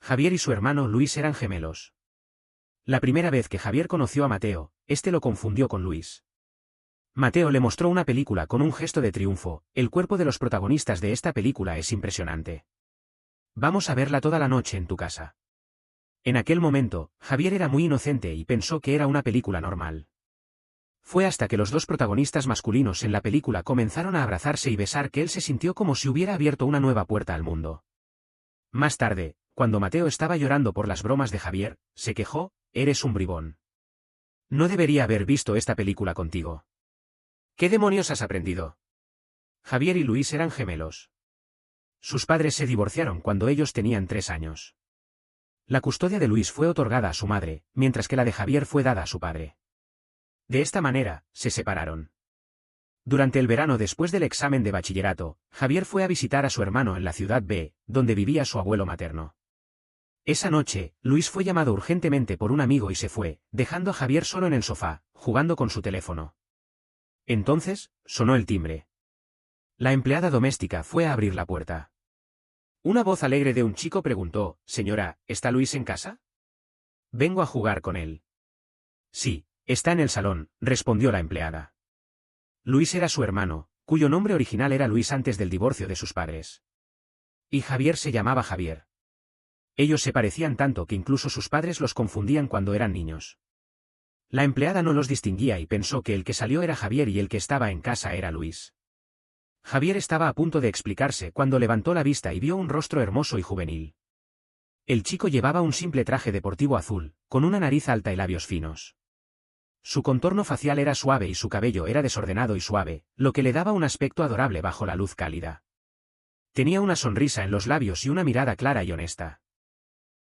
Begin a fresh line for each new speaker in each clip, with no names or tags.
Javier y su hermano Luis eran gemelos. La primera vez que Javier conoció a Mateo, este lo confundió con Luis. Mateo le mostró una película con un gesto de triunfo. El cuerpo de los protagonistas de esta película es impresionante. Vamos a verla toda la noche en tu casa. En aquel momento, Javier era muy inocente y pensó que era una película normal. Fue hasta que los dos protagonistas masculinos en la película comenzaron a abrazarse y besar que él se sintió como si hubiera abierto una nueva puerta al mundo. Más tarde, cuando Mateo estaba llorando por las bromas de Javier, se quejó: «Eres un bribón. No debería haber visto esta película contigo. ¿Qué demonios has aprendido?» Javier y Luis eran gemelos. Sus padres se divorciaron cuando ellos tenían 3 años. La custodia de Luis fue otorgada a su madre, mientras que la de Javier fue dada a su padre. De esta manera, se separaron. Durante el verano después del examen de bachillerato, Javier fue a visitar a su hermano en la ciudad B, donde vivía su abuelo materno. Esa noche, Luis fue llamado urgentemente por un amigo y se fue, dejando a Javier solo en el sofá, jugando con su teléfono. Entonces, sonó el timbre. La empleada doméstica fue a abrir la puerta. Una voz alegre de un chico preguntó: «Señora, ¿está Luis en casa?» «Vengo a jugar con él». «Sí, está en el salón», respondió la empleada. Luis era su hermano, cuyo nombre original era Luis antes del divorcio de sus padres. Y Javier se llamaba Javier. Ellos se parecían tanto que incluso sus padres los confundían cuando eran niños. La empleada no los distinguía y pensó que el que salió era Javier y el que estaba en casa era Luis. Javier estaba a punto de explicarse cuando levantó la vista y vio un rostro hermoso y juvenil. El chico llevaba un simple traje deportivo azul, con una nariz alta y labios finos. Su contorno facial era suave y su cabello era desordenado y suave, lo que le daba un aspecto adorable bajo la luz cálida. Tenía una sonrisa en los labios y una mirada clara y honesta.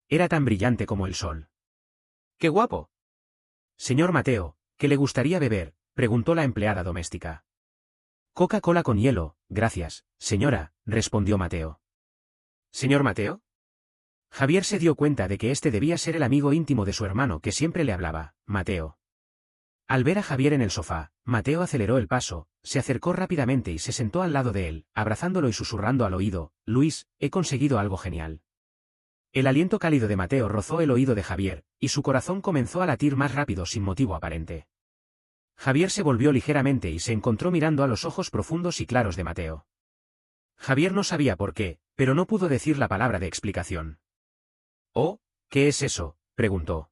Era tan brillante como el sol. ¡Qué guapo! «Señor Mateo, ¿qué le gustaría beber?», preguntó la empleada doméstica. «Coca-Cola con hielo, gracias, señora», respondió Mateo. «¿Señor Mateo?» Javier se dio cuenta de que este debía ser el amigo íntimo de su hermano que siempre le hablaba: «Mateo». Al ver a Javier en el sofá, Mateo aceleró el paso, se acercó rápidamente y se sentó al lado de él, abrazándolo y susurrando al oído: «Luis, he conseguido algo genial». El aliento cálido de Mateo rozó el oído de Javier, y su corazón comenzó a latir más rápido sin motivo aparente. Javier se volvió ligeramente y se encontró mirando a los ojos profundos y claros de Mateo. Javier no sabía por qué, pero no pudo decir la palabra de explicación. «Oh, ¿qué es eso?», preguntó.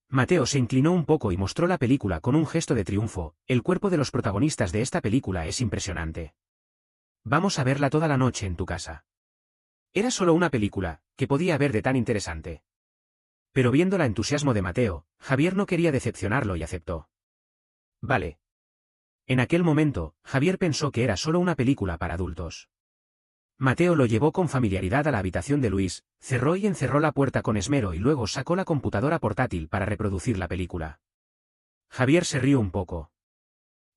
Mateo se inclinó un poco y mostró la película con un gesto de triunfo. «El cuerpo de los protagonistas de esta película es impresionante. Vamos a verla toda la noche en tu casa». Era solo una película, ¿qué podía haber de tan interesante? Pero viendo el entusiasmo de Mateo, Javier no quería decepcionarlo y aceptó. «Vale». En aquel momento, Javier pensó que era solo una película para adultos. Mateo lo llevó con familiaridad a la habitación de Luis, cerró y encerró la puerta con esmero y luego sacó la computadora portátil para reproducir la película. Javier se rió un poco.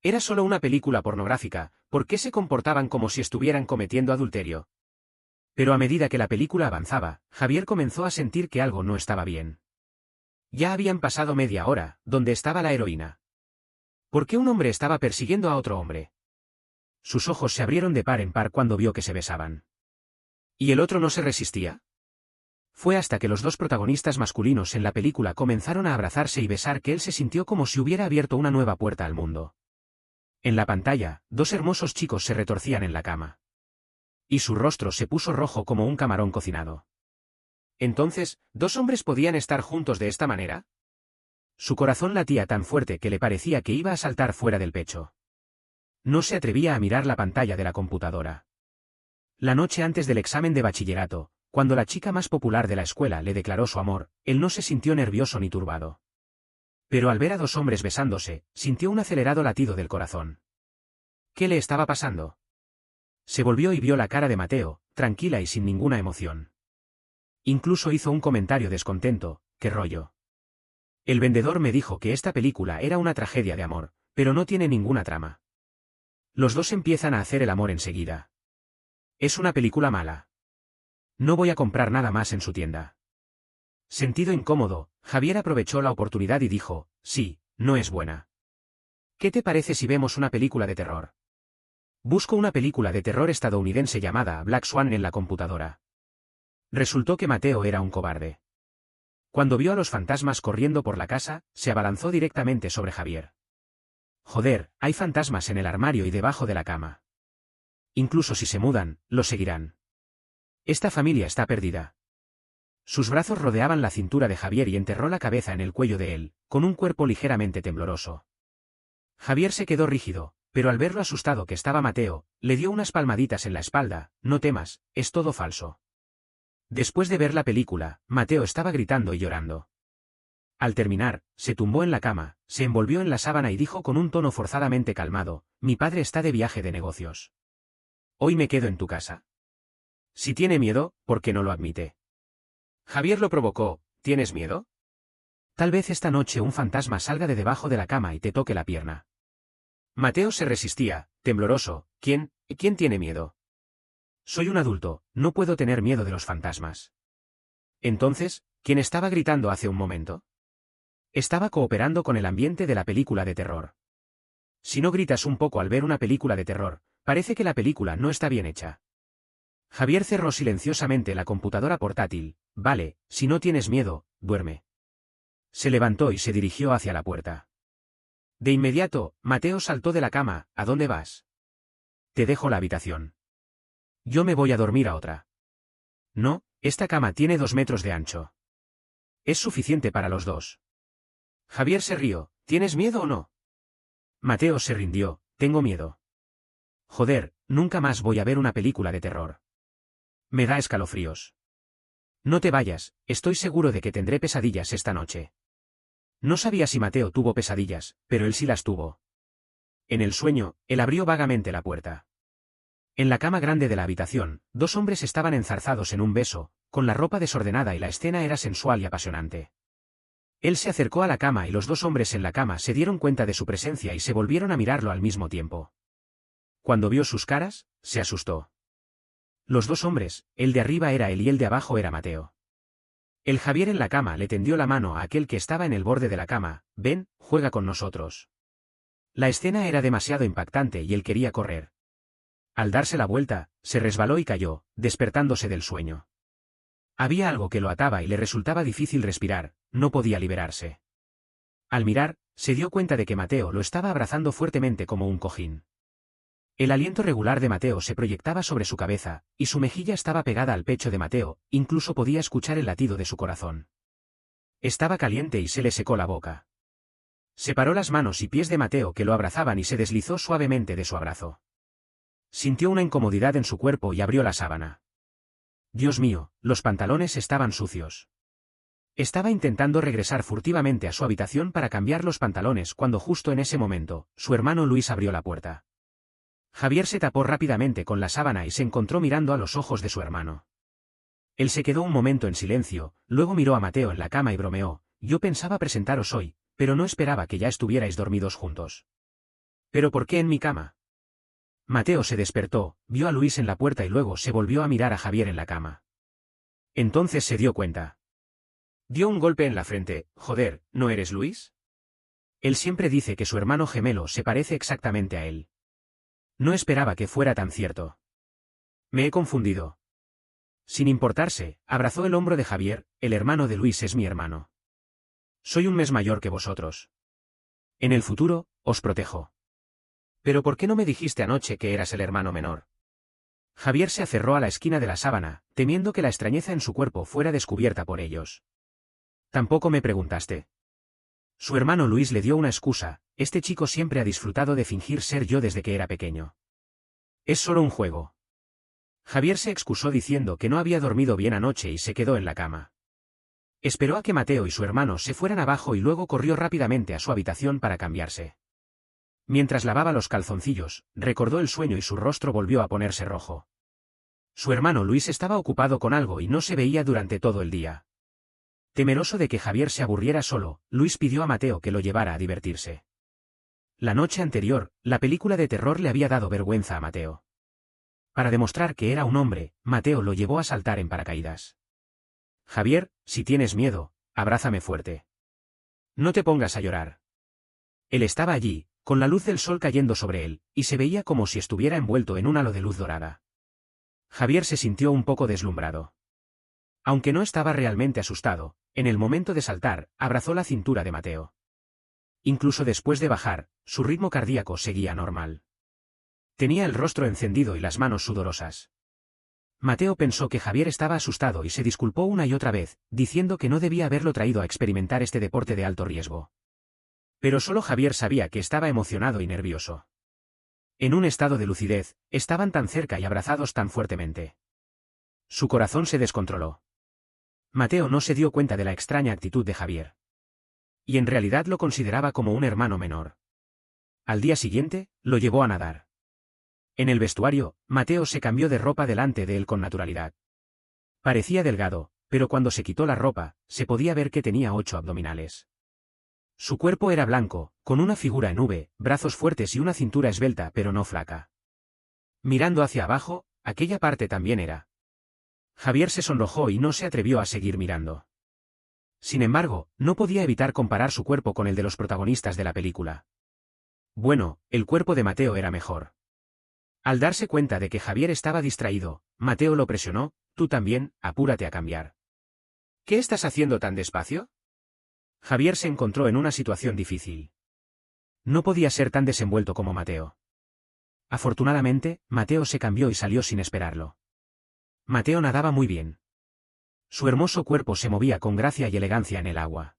Era solo una película pornográfica, ¿por qué se comportaban como si estuvieran cometiendo adulterio? Pero a medida que la película avanzaba, Javier comenzó a sentir que algo no estaba bien. Ya habían pasado media hora. ¿Dónde estaba la heroína? ¿Por qué un hombre estaba persiguiendo a otro hombre? Sus ojos se abrieron de par en par cuando vio que se besaban. ¿Y el otro no se resistía? Fue hasta que los dos protagonistas masculinos en la película comenzaron a abrazarse y besar que él se sintió como si hubiera abierto una nueva puerta al mundo. En la pantalla, dos hermosos chicos se retorcían en la cama. Y su rostro se puso rojo como un camarón cocinado. Entonces, ¿dos hombres podían estar juntos de esta manera? Su corazón latía tan fuerte que le parecía que iba a saltar fuera del pecho. No se atrevía a mirar la pantalla de la computadora. La noche antes del examen de bachillerato, cuando la chica más popular de la escuela le declaró su amor, él no se sintió nervioso ni turbado. Pero al ver a dos hombres besándose, sintió un acelerado latido del corazón. ¿Qué le estaba pasando? Se volvió y vio la cara de Mateo, tranquila y sin ninguna emoción. Incluso hizo un comentario descontento: «¿Qué rollo? El vendedor me dijo que esta película era una tragedia de amor, pero no tiene ninguna trama. Los dos empiezan a hacer el amor enseguida. Es una película mala. No voy a comprar nada más en su tienda». Sentido incómodo, Javier aprovechó la oportunidad y dijo: «Sí, no es buena. ¿Qué te parece si vemos una película de terror?» Busco una película de terror estadounidense llamada Black Swan en la computadora. Resultó que Mateo era un cobarde. Cuando vio a los fantasmas corriendo por la casa, se abalanzó directamente sobre Javier. Joder, hay fantasmas en el armario y debajo de la cama. Incluso si se mudan, lo seguirán. Esta familia está perdida. Sus brazos rodeaban la cintura de Javier y enterró la cabeza en el cuello de él, con un cuerpo ligeramente tembloroso. Javier se quedó rígido, pero al ver lo asustado que estaba Mateo, le dio unas palmaditas en la espalda. No temas, es todo falso. Después de ver la película, Mateo estaba gritando y llorando. Al terminar, se tumbó en la cama, se envolvió en la sábana y dijo con un tono forzadamente calmado: mi padre está de viaje de negocios. Hoy me quedo en tu casa. Si tiene miedo, ¿por qué no lo admite? Javier lo provocó: ¿tienes miedo? Tal vez esta noche un fantasma salga de debajo de la cama y te toque la pierna. Mateo se resistía, tembloroso. ¿Quién tiene miedo? Soy un adulto, no puedo tener miedo de los fantasmas. Entonces, ¿quién estaba gritando hace un momento? Estaba cooperando con el ambiente de la película de terror. Si no gritas un poco al ver una película de terror, parece que la película no está bien hecha. Javier cerró silenciosamente la computadora portátil. Vale, si no tienes miedo, duerme. Se levantó y se dirigió hacia la puerta. De inmediato, Mateo saltó de la cama. ¿A dónde vas? Te dejo la habitación. Yo me voy a dormir a otra. No, esta cama tiene 2 metros de ancho. Es suficiente para los dos. Javier se rió. ¿Tienes miedo o no? Mateo se rindió. Tengo miedo. Joder, nunca más voy a ver una película de terror. Me da escalofríos. No te vayas, estoy seguro de que tendré pesadillas esta noche. No sabía si Mateo tuvo pesadillas, pero él sí las tuvo. En el sueño, él abrió vagamente la puerta. En la cama grande de la habitación, 2 hombres estaban enzarzados en un beso, con la ropa desordenada y la escena era sensual y apasionante. Él se acercó a la cama y los 2 hombres en la cama se dieron cuenta de su presencia y se volvieron a mirarlo al mismo tiempo. Cuando vio sus caras, se asustó. Los 2 hombres, el de arriba era él y el de abajo era Mateo. El Javier en la cama le tendió la mano a aquel que estaba en el borde de la cama. Ven, juega con nosotros. La escena era demasiado impactante y él quería correr. Al darse la vuelta, se resbaló y cayó, despertándose del sueño. Había algo que lo ataba y le resultaba difícil respirar, no podía liberarse. Al mirar, se dio cuenta de que Mateo lo estaba abrazando fuertemente como un cojín. El aliento regular de Mateo se proyectaba sobre su cabeza, y su mejilla estaba pegada al pecho de Mateo, incluso podía escuchar el latido de su corazón. Estaba caliente y se le secó la boca. Separó las manos y pies de Mateo que lo abrazaban y se deslizó suavemente de su abrazo. Sintió una incomodidad en su cuerpo y abrió la sábana. Dios mío, los pantalones estaban sucios. Estaba intentando regresar furtivamente a su habitación para cambiar los pantalones cuando justo en ese momento, su hermano Luis abrió la puerta. Javier se tapó rápidamente con la sábana y se encontró mirando a los ojos de su hermano. Él se quedó un momento en silencio, luego miró a Mateo en la cama y bromeó: yo pensaba presentaros hoy, pero no esperaba que ya estuvierais dormidos juntos. ¿Pero por qué en mi cama? Mateo se despertó, vio a Luis en la puerta y luego se volvió a mirar a Javier en la cama. Entonces se dio cuenta. Dio un golpe en la frente. Joder, ¿no eres Luis? Él siempre dice que su hermano gemelo se parece exactamente a él. No esperaba que fuera tan cierto. Me he confundido. Sin importarse, abrazó el hombro de Javier. El hermano de Luis es mi hermano. Soy un mes mayor que vosotros. En el futuro, os protejo. ¿Pero por qué no me dijiste anoche que eras el hermano menor? Javier se aferró a la esquina de la sábana, temiendo que la extrañeza en su cuerpo fuera descubierta por ellos. Tampoco me preguntaste. Su hermano Luis le dio una excusa: este chico siempre ha disfrutado de fingir ser yo desde que era pequeño. Es solo un juego. Javier se excusó diciendo que no había dormido bien anoche y se quedó en la cama. Esperó a que Mateo y su hermano se fueran abajo y luego corrió rápidamente a su habitación para cambiarse. Mientras lavaba los calzoncillos, recordó el sueño y su rostro volvió a ponerse rojo. Su hermano Luis estaba ocupado con algo y no se veía durante todo el día. Temeroso de que Javier se aburriera solo, Luis pidió a Mateo que lo llevara a divertirse. La noche anterior, la película de terror le había dado vergüenza a Mateo. Para demostrar que era un hombre, Mateo lo llevó a saltar en paracaídas. Javier, si tienes miedo, abrázame fuerte. No te pongas a llorar. Él estaba allí, con la luz del sol cayendo sobre él, y se veía como si estuviera envuelto en un halo de luz dorada. Javier se sintió un poco deslumbrado. Aunque no estaba realmente asustado, en el momento de saltar, abrazó la cintura de Mateo. Incluso después de bajar, su ritmo cardíaco seguía normal. Tenía el rostro encendido y las manos sudorosas. Mateo pensó que Javier estaba asustado y se disculpó una y otra vez, diciendo que no debía haberlo traído a experimentar este deporte de alto riesgo. Pero solo Javier sabía que estaba emocionado y nervioso. En un estado de lucidez, estaban tan cerca y abrazados tan fuertemente. Su corazón se descontroló. Mateo no se dio cuenta de la extraña actitud de Javier. Y en realidad lo consideraba como un hermano menor. Al día siguiente, lo llevó a nadar. En el vestuario, Mateo se cambió de ropa delante de él con naturalidad. Parecía delgado, pero cuando se quitó la ropa, se podía ver que tenía 8 abdominales. Su cuerpo era blanco, con una figura en V, brazos fuertes y una cintura esbelta pero no flaca. Mirando hacia abajo, aquella parte también era. Javier se sonrojó y no se atrevió a seguir mirando. Sin embargo, no podía evitar comparar su cuerpo con el de los protagonistas de la película. Bueno, el cuerpo de Mateo era mejor. Al darse cuenta de que Javier estaba distraído, Mateo lo presionó: «Tú también, apúrate a cambiar». «¿Qué estás haciendo tan despacio?». Javier se encontró en una situación difícil. No podía ser tan desenvuelto como Mateo. Afortunadamente, Mateo se cambió y salió sin esperarlo. Mateo nadaba muy bien. Su hermoso cuerpo se movía con gracia y elegancia en el agua.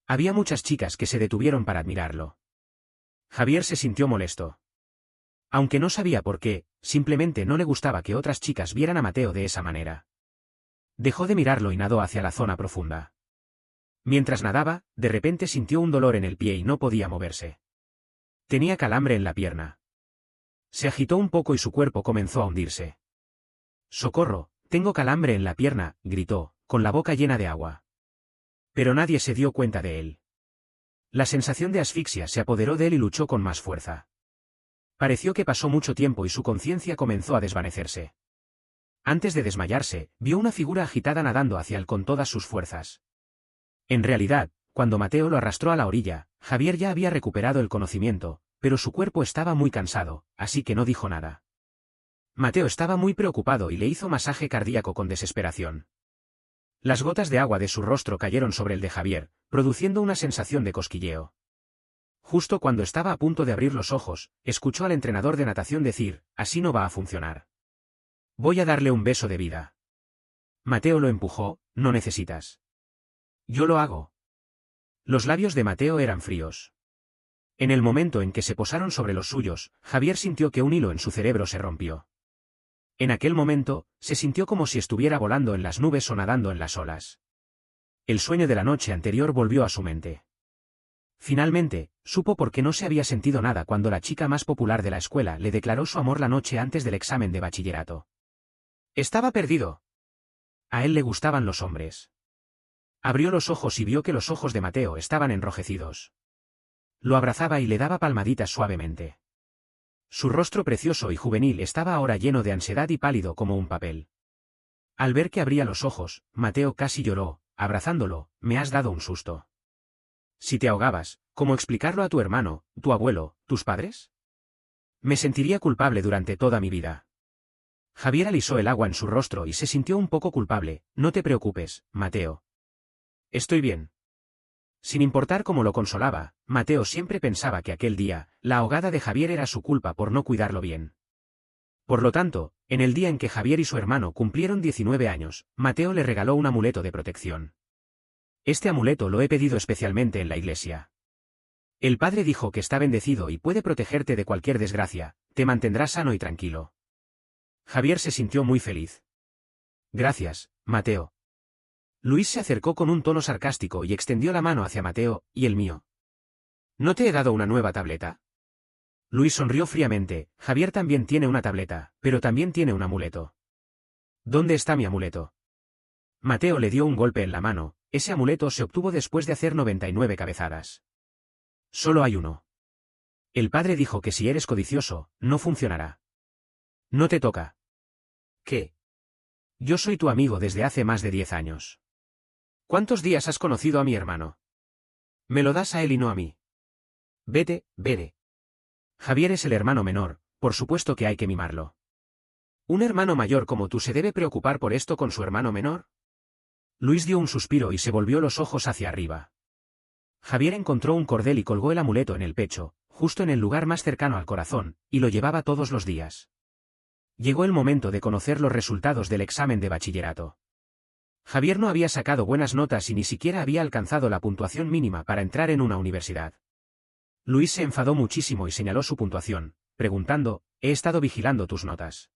Había muchas chicas que se detuvieron para admirarlo. Javier se sintió molesto. Aunque no sabía por qué, simplemente no le gustaba que otras chicas vieran a Mateo de esa manera. Dejó de mirarlo y nadó hacia la zona profunda. Mientras nadaba, de repente sintió un dolor en el pie y no podía moverse. Tenía calambre en la pierna. Se agitó un poco y su cuerpo comenzó a hundirse. «¡Socorro! Tengo calambre en la pierna», gritó, con la boca llena de agua. Pero nadie se dio cuenta de él. La sensación de asfixia se apoderó de él y luchó con más fuerza. Pareció que pasó mucho tiempo y su conciencia comenzó a desvanecerse. Antes de desmayarse, vio una figura agitada nadando hacia él con todas sus fuerzas. En realidad, cuando Mateo lo arrastró a la orilla, Javier ya había recuperado el conocimiento, pero su cuerpo estaba muy cansado, así que no dijo nada. Mateo estaba muy preocupado y le hizo masaje cardíaco con desesperación. Las gotas de agua de su rostro cayeron sobre el de Javier, produciendo una sensación de cosquilleo. Justo cuando estaba a punto de abrir los ojos, escuchó al entrenador de natación decir: «Así no va a funcionar. Voy a darle un beso de vida». Mateo lo empujó: «No necesitas. Yo lo hago». Los labios de Mateo eran fríos. En el momento en que se posaron sobre los suyos, Javier sintió que un hilo en su cerebro se rompió. En aquel momento, se sintió como si estuviera volando en las nubes o nadando en las olas. El sueño de la noche anterior volvió a su mente. Finalmente, supo por qué no se había sentido nada cuando la chica más popular de la escuela le declaró su amor la noche antes del examen de bachillerato. Estaba perdido. A él le gustaban los hombres. Abrió los ojos y vio que los ojos de Mateo estaban enrojecidos. Lo abrazaba y le daba palmaditas suavemente. Su rostro precioso y juvenil estaba ahora lleno de ansiedad y pálido como un papel. Al ver que abría los ojos, Mateo casi lloró, abrazándolo: «Me has dado un susto». «Si te ahogabas, ¿cómo explicarlo a tu hermano, tu abuelo, tus padres? Me sentiría culpable durante toda mi vida». Javier alisó el agua en su rostro y se sintió un poco culpable. «No te preocupes, Mateo. Estoy bien». Sin importar cómo lo consolaba, Mateo siempre pensaba que aquel día, la ahogada de Javier era su culpa por no cuidarlo bien. Por lo tanto, en el día en que Javier y su hermano cumplieron 19 años, Mateo le regaló un amuleto de protección. «Este amuleto lo he pedido especialmente en la iglesia. El padre dijo que está bendecido y puede protegerte de cualquier desgracia, te mantendrá sano y tranquilo». Javier se sintió muy feliz. «Gracias, Mateo». Luis se acercó con un tono sarcástico y extendió la mano hacia Mateo: «¿Y el mío? ¿No te he dado una nueva tableta?». Luis sonrió fríamente: «Javier también tiene una tableta, pero también tiene un amuleto». «¿Dónde está mi amuleto?». Mateo le dio un golpe en la mano: «Ese amuleto se obtuvo después de hacer 99 cabezadas. Solo hay uno. El padre dijo que si eres codicioso, no funcionará. No te toca». «¿Qué? Yo soy tu amigo desde hace más de 10 años. ¿Cuántos días has conocido a mi hermano? Me lo das a él y no a mí. Vete, vete». Javier es el hermano menor, por supuesto que hay que mimarlo. ¿Un hermano mayor como tú se debe preocupar por esto con su hermano menor? Luis dio un suspiro y se volvió los ojos hacia arriba. Javier encontró un cordel y colgó el amuleto en el pecho, justo en el lugar más cercano al corazón, y lo llevaba todos los días. Llegó el momento de conocer los resultados del examen de bachillerato. Javier no había sacado buenas notas y ni siquiera había alcanzado la puntuación mínima para entrar en una universidad. Luis se enfadó muchísimo y señaló su puntuación, preguntando: «He estado vigilando tus notas.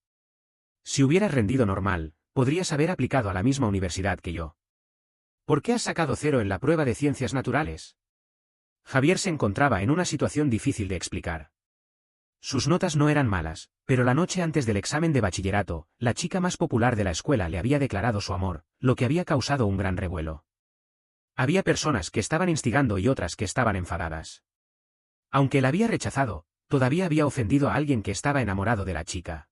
Si hubieras rendido normal, podrías haber aplicado a la misma universidad que yo. ¿Por qué has sacado 0 en la prueba de ciencias naturales?». Javier se encontraba en una situación difícil de explicar. Sus notas no eran malas, pero la noche antes del examen de bachillerato, la chica más popular de la escuela le había declarado su amor, lo que había causado un gran revuelo. Había personas que estaban instigando y otras que estaban enfadadas. Aunque la había rechazado, todavía había ofendido a alguien que estaba enamorado de la chica.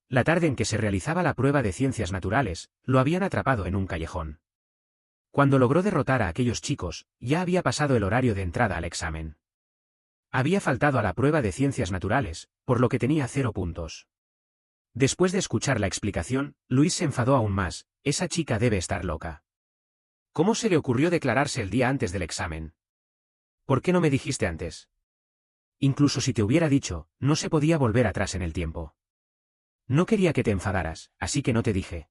La tarde en que se realizaba la prueba de ciencias naturales, lo habían atrapado en un callejón. Cuando logró derrotar a aquellos chicos, ya había pasado el horario de entrada al examen. Había faltado a la prueba de ciencias naturales, por lo que tenía 0 puntos. Después de escuchar la explicación, Luis se enfadó aún más: «Esa chica debe estar loca. ¿Cómo se le ocurrió declararse el día antes del examen? ¿Por qué no me dijiste antes? Incluso si te hubiera dicho, no se podía volver atrás en el tiempo. No quería que te enfadaras, así que no te dije».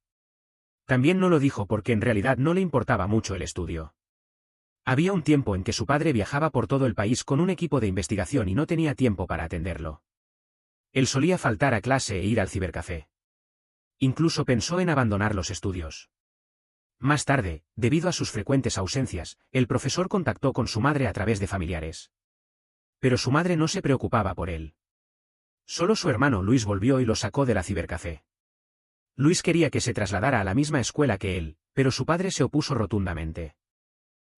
También no lo dijo porque en realidad no le importaba mucho el estudio. Había un tiempo en que su padre viajaba por todo el país con un equipo de investigación y no tenía tiempo para atenderlo. Él solía faltar a clase e ir al cibercafé. Incluso pensó en abandonar los estudios. Más tarde, debido a sus frecuentes ausencias, el profesor contactó con su madre a través de familiares. Pero su madre no se preocupaba por él. Solo su hermano Luis volvió y lo sacó de la cibercafé. Luis quería que se trasladara a la misma escuela que él, pero su padre se opuso rotundamente.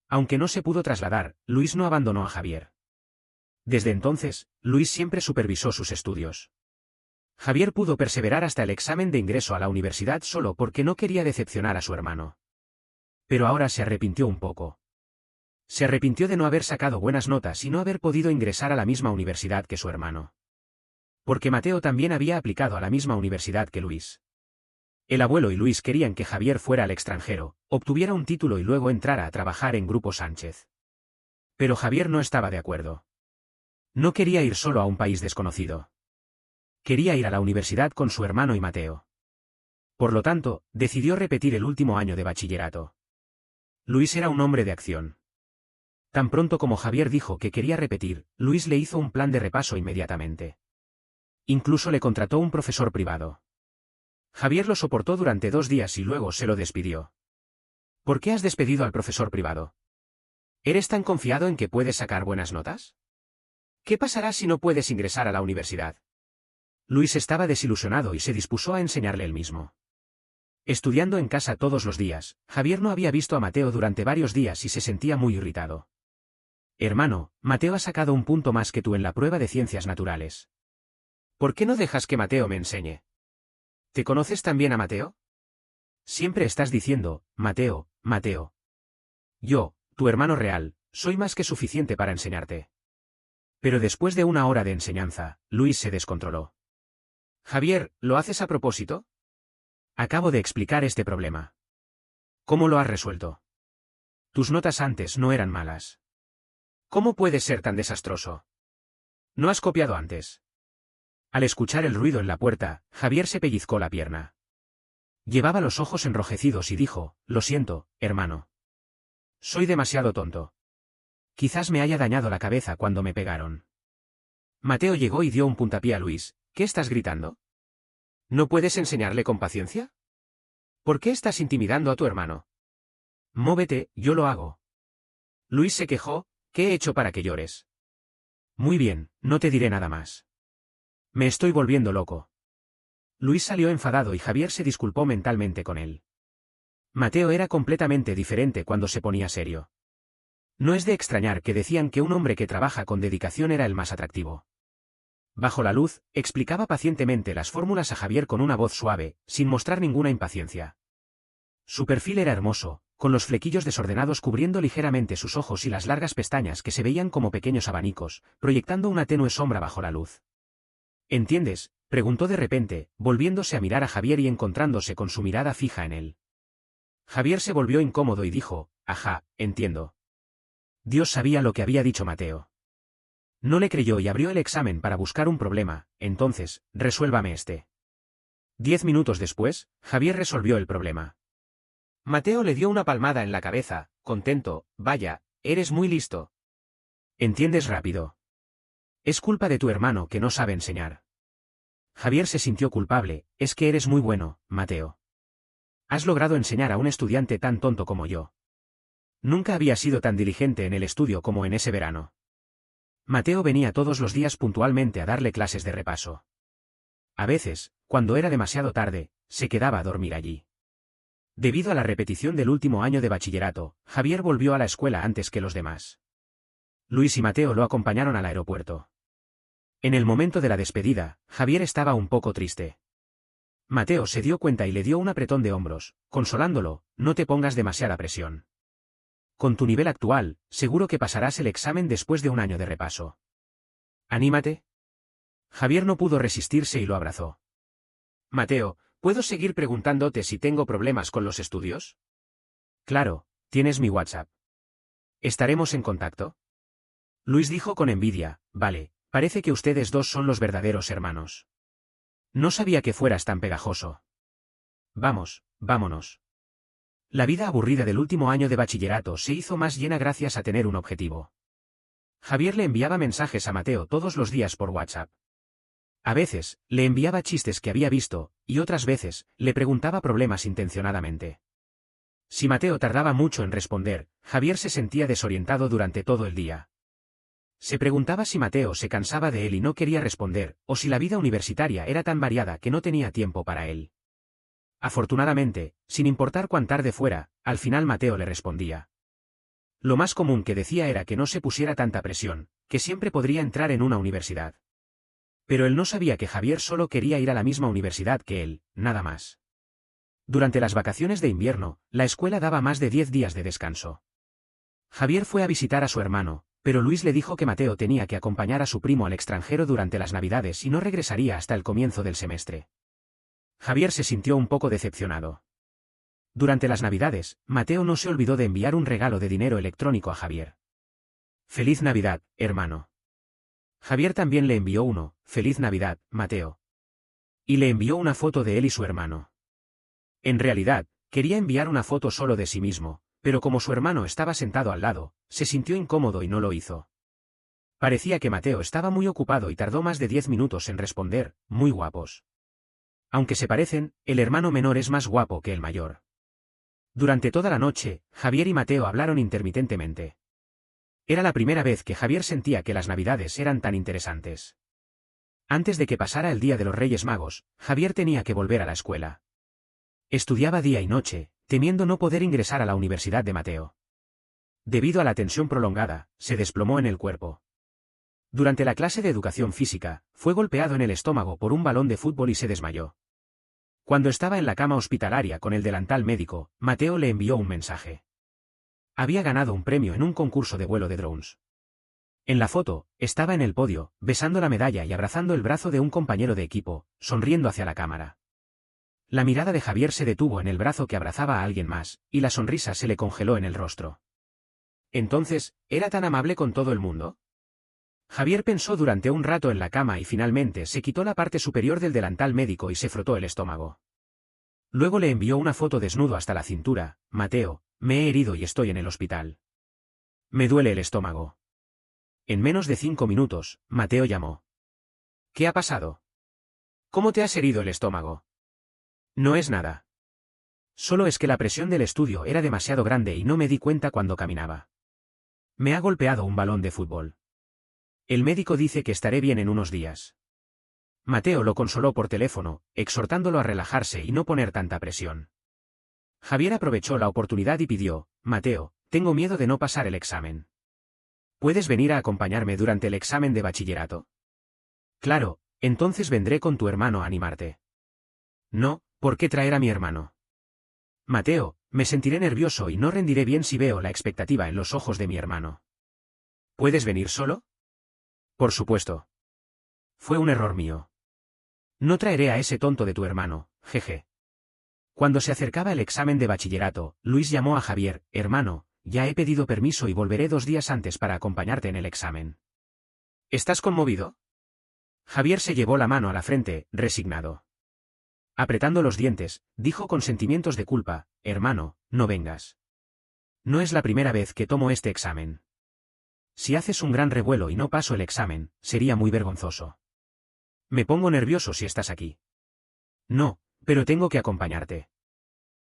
Aunque no se pudo trasladar, Luis no abandonó a Javier. Desde entonces, Luis siempre supervisó sus estudios. Javier pudo perseverar hasta el examen de ingreso a la universidad solo porque no quería decepcionar a su hermano. Pero ahora se arrepintió un poco. Se arrepintió de no haber sacado buenas notas y no haber podido ingresar a la misma universidad que su hermano. Porque Mateo también había aplicado a la misma universidad que Luis. El abuelo y Luis querían que Javier fuera al extranjero, obtuviera un título y luego entrara a trabajar en Grupo Sánchez. Pero Javier no estaba de acuerdo. No quería ir solo a un país desconocido. Quería ir a la universidad con su hermano y Mateo. Por lo tanto, decidió repetir el último año de bachillerato. Luis era un hombre de acción. Tan pronto como Javier dijo que quería repetir, Luis le hizo un plan de repaso inmediatamente. Incluso le contrató un profesor privado. Javier lo soportó durante 2 días y luego se lo despidió. ¿Por qué has despedido al profesor privado? ¿Eres tan confiado en que puedes sacar buenas notas? ¿Qué pasará si no puedes ingresar a la universidad? Luis estaba desilusionado y se dispuso a enseñarle él mismo. Estudiando en casa todos los días, Javier no había visto a Mateo durante varios días y se sentía muy irritado. «Hermano, Mateo ha sacado un punto más que tú en la prueba de ciencias naturales. ¿Por qué no dejas que Mateo me enseñe? ¿Te conoces también a Mateo? Siempre estás diciendo, Mateo, Mateo. Yo, tu hermano real, soy más que suficiente para enseñarte». Pero después de 1 hora de enseñanza, Luis se descontroló. «Javier, ¿lo haces a propósito? Acabo de explicar este problema. ¿Cómo lo has resuelto? Tus notas antes no eran malas. ¿Cómo puedes ser tan desastroso? ¿No has copiado antes?». Al escuchar el ruido en la puerta, Javier se pellizcó la pierna. Llevaba los ojos enrojecidos y dijo: «Lo siento, hermano. Soy demasiado tonto. Quizás me haya dañado la cabeza cuando me pegaron». Mateo llegó y dio un puntapié a Luis. «¿Qué estás gritando? ¿No puedes enseñarle con paciencia? ¿Por qué estás intimidando a tu hermano? Móvete, yo lo hago». Luis se quejó: «¿Qué he hecho para que llores?». «Muy bien, no te diré nada más. Me estoy volviendo loco». Luis salió enfadado y Javier se disculpó mentalmente con él. Mateo era completamente diferente cuando se ponía serio. No es de extrañar que decían que un hombre que trabaja con dedicación era el más atractivo. Bajo la luz, explicaba pacientemente las fórmulas a Javier con una voz suave, sin mostrar ninguna impaciencia. Su perfil era hermoso, con los flequillos desordenados cubriendo ligeramente sus ojos y las largas pestañas que se veían como pequeños abanicos, proyectando una tenue sombra bajo la luz. «¿Entiendes?», preguntó de repente, volviéndose a mirar a Javier y encontrándose con su mirada fija en él. Javier se volvió incómodo y dijo, ajá, entiendo. Dios sabía lo que había dicho Mateo. No le creyó y abrió el examen para buscar un problema, entonces, resuélvame este. 10 minutos después, Javier resolvió el problema. Mateo le dio una palmada en la cabeza, contento, vaya, eres muy listo. Entiendes rápido. Es culpa de tu hermano que no sabe enseñar. Javier se sintió culpable, es que eres muy bueno, Mateo. Has logrado enseñar a un estudiante tan tonto como yo. Nunca había sido tan diligente en el estudio como en ese verano. Mateo venía todos los días puntualmente a darle clases de repaso. A veces, cuando era demasiado tarde, se quedaba a dormir allí. Debido a la repetición del último año de bachillerato, Javier volvió a la escuela antes que los demás. Luis y Mateo lo acompañaron al aeropuerto. En el momento de la despedida, Javier estaba un poco triste. Mateo se dio cuenta y le dio un apretón de hombros, consolándolo, no te pongas demasiada presión. Con tu nivel actual, seguro que pasarás el examen después de un año de repaso. Anímate. Javier no pudo resistirse y lo abrazó. Mateo, ¿puedo seguir preguntándote si tengo problemas con los estudios? Claro, tienes mi WhatsApp. ¿Estaremos en contacto? Luis dijo con envidia, vale, parece que ustedes dos son los verdaderos hermanos. No sabía que fueras tan pegajoso. Vamos, vámonos. La vida aburrida del último año de bachillerato se hizo más llena gracias a tener un objetivo. Javier le enviaba mensajes a Mateo todos los días por WhatsApp. A veces, le enviaba chistes que había visto, y otras veces, le preguntaba problemas intencionadamente. Si Mateo tardaba mucho en responder, Javier se sentía desorientado durante todo el día. Se preguntaba si Mateo se cansaba de él y no quería responder, o si la vida universitaria era tan variada que no tenía tiempo para él. Afortunadamente, sin importar cuán tarde fuera, al final Mateo le respondía. Lo más común que decía era que no se pusiera tanta presión, que siempre podría entrar en una universidad. Pero él no sabía que Javier solo quería ir a la misma universidad que él, nada más. Durante las vacaciones de invierno, la escuela daba más de 10 días de descanso. Javier fue a visitar a su hermano, pero Luis le dijo que Mateo tenía que acompañar a su primo al extranjero durante las Navidades y no regresaría hasta el comienzo del semestre. Javier se sintió un poco decepcionado. Durante las Navidades, Mateo no se olvidó de enviar un regalo de dinero electrónico a Javier. Feliz Navidad, hermano. Javier también le envió uno, Feliz Navidad, Mateo. Y le envió una foto de él y su hermano. En realidad, quería enviar una foto solo de sí mismo, pero como su hermano estaba sentado al lado, se sintió incómodo y no lo hizo. Parecía que Mateo estaba muy ocupado y tardó más de 10 minutos en responder, muy guapos. Aunque se parecen, el hermano menor es más guapo que el mayor. Durante toda la noche, Javier y Mateo hablaron intermitentemente. Era la primera vez que Javier sentía que las Navidades eran tan interesantes. Antes de que pasara el día de los Reyes Magos, Javier tenía que volver a la escuela. Estudiaba día y noche, temiendo no poder ingresar a la universidad de Mateo. Debido a la tensión prolongada, se desplomó en el cuerpo. Durante la clase de educación física, fue golpeado en el estómago por un balón de fútbol y se desmayó. Cuando estaba en la cama hospitalaria con el delantal médico, Mateo le envió un mensaje. Había ganado un premio en un concurso de vuelo de drones. En la foto, estaba en el podio, besando la medalla y abrazando el brazo de un compañero de equipo, sonriendo hacia la cámara. La mirada de Javier se detuvo en el brazo que abrazaba a alguien más, y la sonrisa se le congeló en el rostro. Entonces, ¿era tan amable con todo el mundo? Javier pensó durante un rato en la cama y finalmente se quitó la parte superior del delantal médico y se frotó el estómago. Luego le envió una foto desnudo hasta la cintura, Mateo, me he herido y estoy en el hospital. Me duele el estómago. En menos de 5 minutos, Mateo llamó. ¿Qué ha pasado? ¿Cómo te has herido el estómago? No es nada. Solo es que la presión del estudio era demasiado grande y no me di cuenta cuando caminaba. Me ha golpeado un balón de fútbol. El médico dice que estaré bien en unos días. Mateo lo consoló por teléfono, exhortándolo a relajarse y no poner tanta presión. Javier aprovechó la oportunidad y pidió, Mateo, tengo miedo de no pasar el examen. ¿Puedes venir a acompañarme durante el examen de bachillerato? Claro, entonces vendré con tu hermano a animarte. No, ¿por qué traer a mi hermano? Mateo, me sentiré nervioso y no rendiré bien si veo la expectativa en los ojos de mi hermano. ¿Puedes venir solo? Por supuesto. Fue un error mío. No traeré a ese tonto de tu hermano, jeje. Cuando se acercaba el examen de bachillerato, Luis llamó a Javier: hermano, ya he pedido permiso y volveré 2 días antes para acompañarte en el examen. ¿Estás conmovido? Javier se llevó la mano a la frente, resignado. Apretando los dientes, dijo con sentimientos de culpa: hermano, no vengas. No es la primera vez que tomo este examen. Si haces un gran revuelo y no paso el examen, sería muy vergonzoso. Me pongo nervioso si estás aquí. No, pero tengo que acompañarte.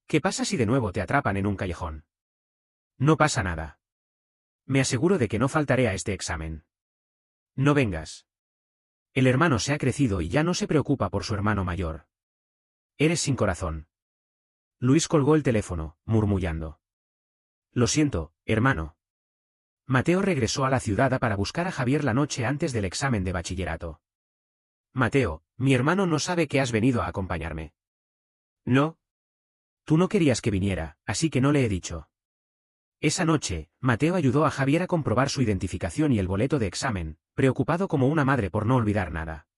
¿Qué pasa si de nuevo te atrapan en un callejón? No pasa nada. Me aseguro de que no faltaré a este examen. No vengas. El hermano se ha crecido y ya no se preocupa por su hermano mayor. Eres sin corazón. Luis colgó el teléfono, murmullando. Lo siento, hermano. Mateo regresó a la ciudad para buscar a Javier la noche antes del examen de bachillerato. Mateo, mi hermano no sabe que has venido a acompañarme. No. Tú no querías que viniera, así que no le he dicho. Esa noche, Mateo ayudó a Javier a comprobar su identificación y el boleto de examen, preocupado como una madre por no olvidar nada.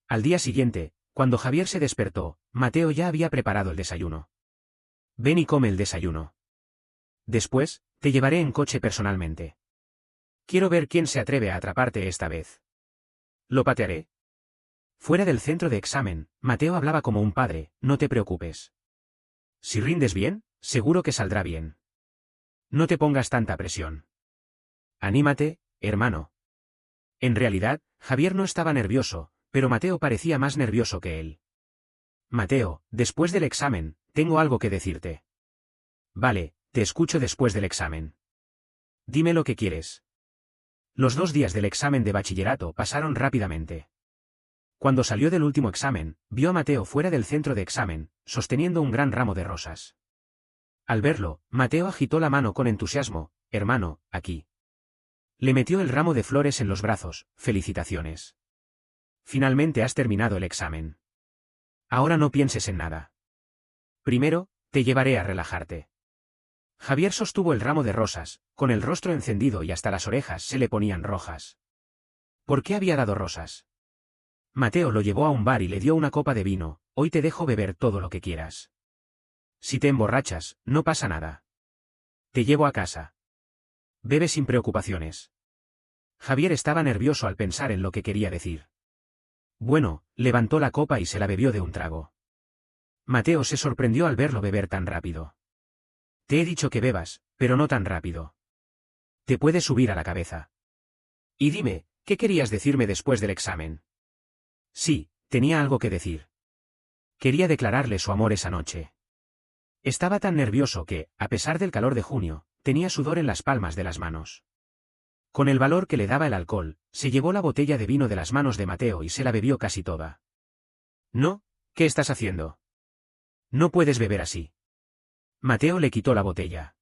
Al día siguiente, cuando Javier se despertó, Mateo ya había preparado el desayuno. Ven y come el desayuno. Después, te llevaré en coche personalmente. Quiero ver quién se atreve a atraparte esta vez. Lo patearé. Fuera del centro de examen, Mateo hablaba como un padre: no te preocupes. Si rindes bien, seguro que saldrá bien. No te pongas tanta presión. Anímate, hermano. En realidad, Javier no estaba nervioso, pero Mateo parecía más nervioso que él. Mateo, después del examen, tengo algo que decirte. Vale, te escucho después del examen. Dime lo que quieres. Los 2 días del examen de bachillerato pasaron rápidamente. Cuando salió del último examen, vio a Mateo fuera del centro de examen, sosteniendo un gran ramo de rosas. Al verlo, Mateo agitó la mano con entusiasmo: hermano, aquí. Le metió el ramo de flores en los brazos: felicitaciones. Finalmente has terminado el examen. Ahora no pienses en nada. Primero, te llevaré a relajarte. Javier sostuvo el ramo de rosas, con el rostro encendido y hasta las orejas se le ponían rojas. ¿Por qué había dado rosas? Mateo lo llevó a un bar y le dio una copa de vino: hoy te dejo beber todo lo que quieras. Si te emborrachas, no pasa nada. Te llevo a casa. Bebe sin preocupaciones. Javier estaba nervioso al pensar en lo que quería decir. Bueno, levantó la copa y se la bebió de un trago. Mateo se sorprendió al verlo beber tan rápido. Te he dicho que bebas, pero no tan rápido. Te puede subir a la cabeza. Y dime, ¿qué querías decirme después del examen? Sí, tenía algo que decir. Quería declararle su amor esa noche. Estaba tan nervioso que, a pesar del calor de junio, tenía sudor en las palmas de las manos. Con el valor que le daba el alcohol, se llevó la botella de vino de las manos de Mateo y se la bebió casi toda. No, ¿qué estás haciendo? No puedes beber así. Mateo le quitó la botella.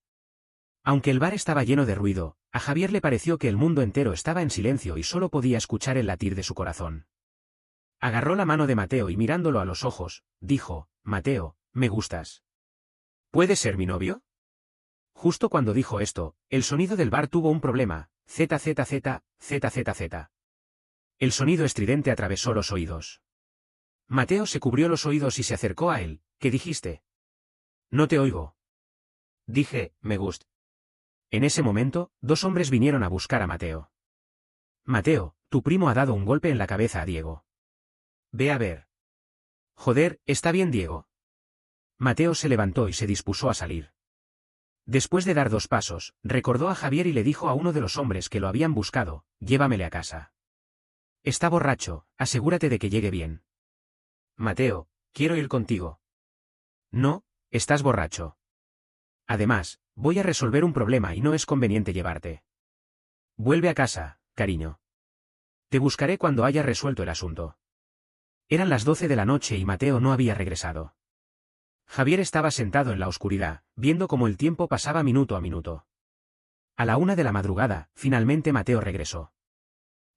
Aunque el bar estaba lleno de ruido, a Javier le pareció que el mundo entero estaba en silencio y solo podía escuchar el latir de su corazón. Agarró la mano de Mateo y mirándolo a los ojos, dijo: Mateo, me gustas. ¿Puedes ser mi novio? Justo cuando dijo esto, el sonido del bar tuvo un problema: ZZZ. El sonido estridente atravesó los oídos. Mateo se cubrió los oídos y se acercó a él. ¿Qué dijiste? No te oigo. Dije: me gusta. En ese momento, 2 hombres vinieron a buscar a Mateo. Mateo, tu primo ha dado un golpe en la cabeza a Diego. Ve a ver. Joder, ¿está bien Diego? Mateo se levantó y se dispuso a salir. Después de dar 2 pasos, recordó a Javier y le dijo a uno de los hombres que lo habían buscado: llévamele a casa. Está borracho, asegúrate de que llegue bien. Mateo, quiero ir contigo. No, estás borracho. Además, voy a resolver un problema y no es conveniente llevarte. Vuelve a casa, cariño. Te buscaré cuando haya resuelto el asunto. Eran las 12 de la noche y Mateo no había regresado. Javier estaba sentado en la oscuridad, viendo cómo el tiempo pasaba minuto a minuto. A la 1 de la madrugada, finalmente Mateo regresó.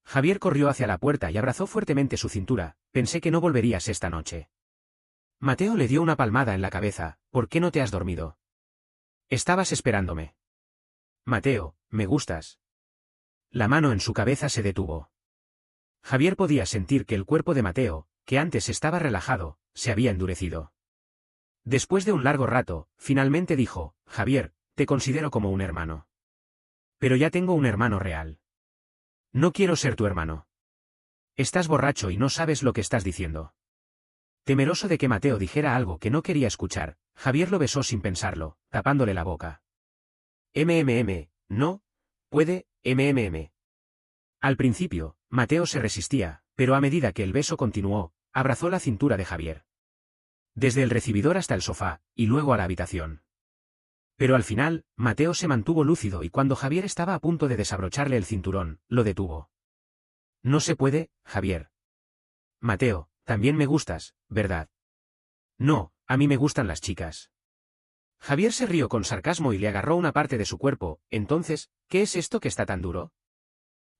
Javier corrió hacia la puerta y abrazó fuertemente su cintura: pensé que no volverías esta noche. Mateo le dio una palmada en la cabeza: ¿por qué no te has dormido? Estabas esperándome. Mateo, me gustas. La mano en su cabeza se detuvo. Javier podía sentir que el cuerpo de Mateo, que antes estaba relajado, se había endurecido. Después de un largo rato, finalmente dijo, Javier, te considero como un hermano. Pero ya tengo un hermano real. No quiero ser tu hermano. Estás borracho y no sabes lo que estás diciendo. Temeroso de que Mateo dijera algo que no quería escuchar, Javier lo besó sin pensarlo, tapándole la boca. No, puede, Al principio, Mateo se resistía, pero a medida que el beso continuó, abrazó la cintura de Javier. Desde el recibidor hasta el sofá, y luego a la habitación. Pero al final, Mateo se mantuvo lúcido y cuando Javier estaba a punto de desabrocharle el cinturón, lo detuvo. No se puede, Javier. Mateo, también me gustas, ¿verdad? No, a mí me gustan las chicas. Javier se rió con sarcasmo y le agarró una parte de su cuerpo. Entonces, ¿qué es esto que está tan duro?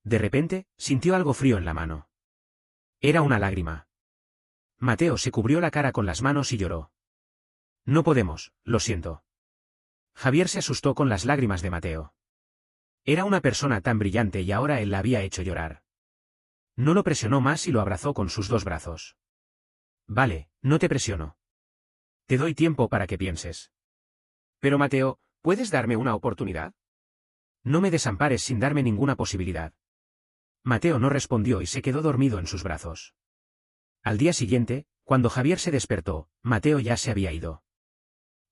De repente, sintió algo frío en la mano. Era una lágrima. Mateo se cubrió la cara con las manos y lloró. No podemos, lo siento. Javier se asustó con las lágrimas de Mateo. Era una persona tan brillante y ahora él la había hecho llorar. No lo presionó más y lo abrazó con sus dos brazos. Vale, no te presiono. Te doy tiempo para que pienses. Pero Mateo, ¿puedes darme una oportunidad? No me desampares sin darme ninguna posibilidad. Mateo no respondió y se quedó dormido en sus brazos. Al día siguiente, cuando Javier se despertó, Mateo ya se había ido.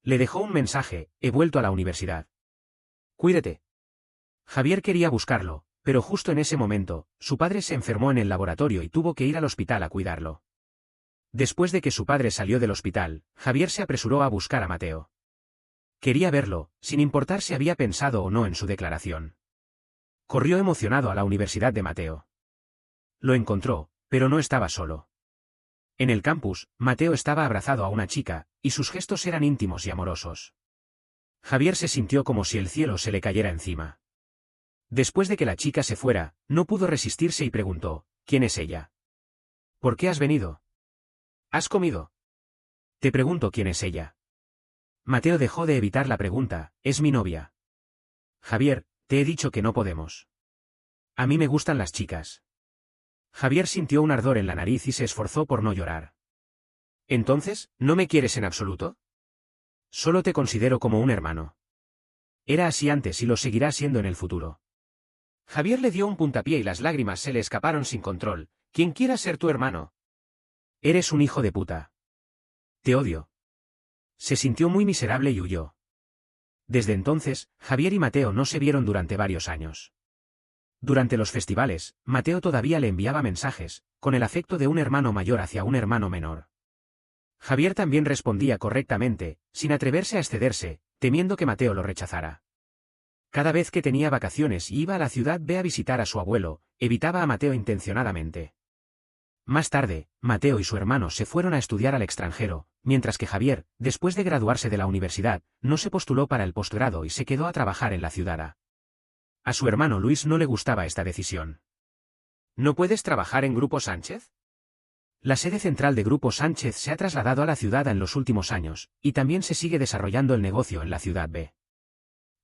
Le dejó un mensaje: he vuelto a la universidad. Cuídate. Javier quería buscarlo, pero justo en ese momento, su padre se enfermó en el laboratorio y tuvo que ir al hospital a cuidarlo. Después de que su padre salió del hospital, Javier se apresuró a buscar a Mateo. Quería verlo, sin importar si había pensado o no en su declaración. Corrió emocionado a la universidad de Mateo. Lo encontró, pero no estaba solo. En el campus, Mateo estaba abrazado a una chica, y sus gestos eran íntimos y amorosos. Javier se sintió como si el cielo se le cayera encima. Después de que la chica se fuera, no pudo resistirse y preguntó, ¿quién es ella? ¿Por qué has venido? ¿Has comido? Te pregunto quién es ella. Mateo dejó de evitar la pregunta, es mi novia. Javier, te he dicho que no podemos. A mí me gustan las chicas. Javier sintió un ardor en la nariz y se esforzó por no llorar. Entonces, ¿no me quieres en absoluto? Solo te considero como un hermano. Era así antes y lo seguirá siendo en el futuro. Javier le dio un puntapié y las lágrimas se le escaparon sin control. ¿Quién quiera ser tu hermano? Eres un hijo de puta. Te odio. Se sintió muy miserable y huyó. Desde entonces, Javier y Mateo no se vieron durante varios años. Durante los festivales, Mateo todavía le enviaba mensajes, con el afecto de un hermano mayor hacia un hermano menor. Javier también respondía correctamente, sin atreverse a excederse, temiendo que Mateo lo rechazara. Cada vez que tenía vacaciones y iba a la ciudad B a visitar a su abuelo, evitaba a Mateo intencionadamente. Más tarde, Mateo y su hermano se fueron a estudiar al extranjero, mientras que Javier, después de graduarse de la universidad, no se postuló para el posgrado y se quedó a trabajar en la ciudad A. A su hermano Luis no le gustaba esta decisión. ¿No puedes trabajar en Grupo Sánchez? La sede central de Grupo Sánchez se ha trasladado a la ciudad A en los últimos años, y también se sigue desarrollando el negocio en la ciudad B.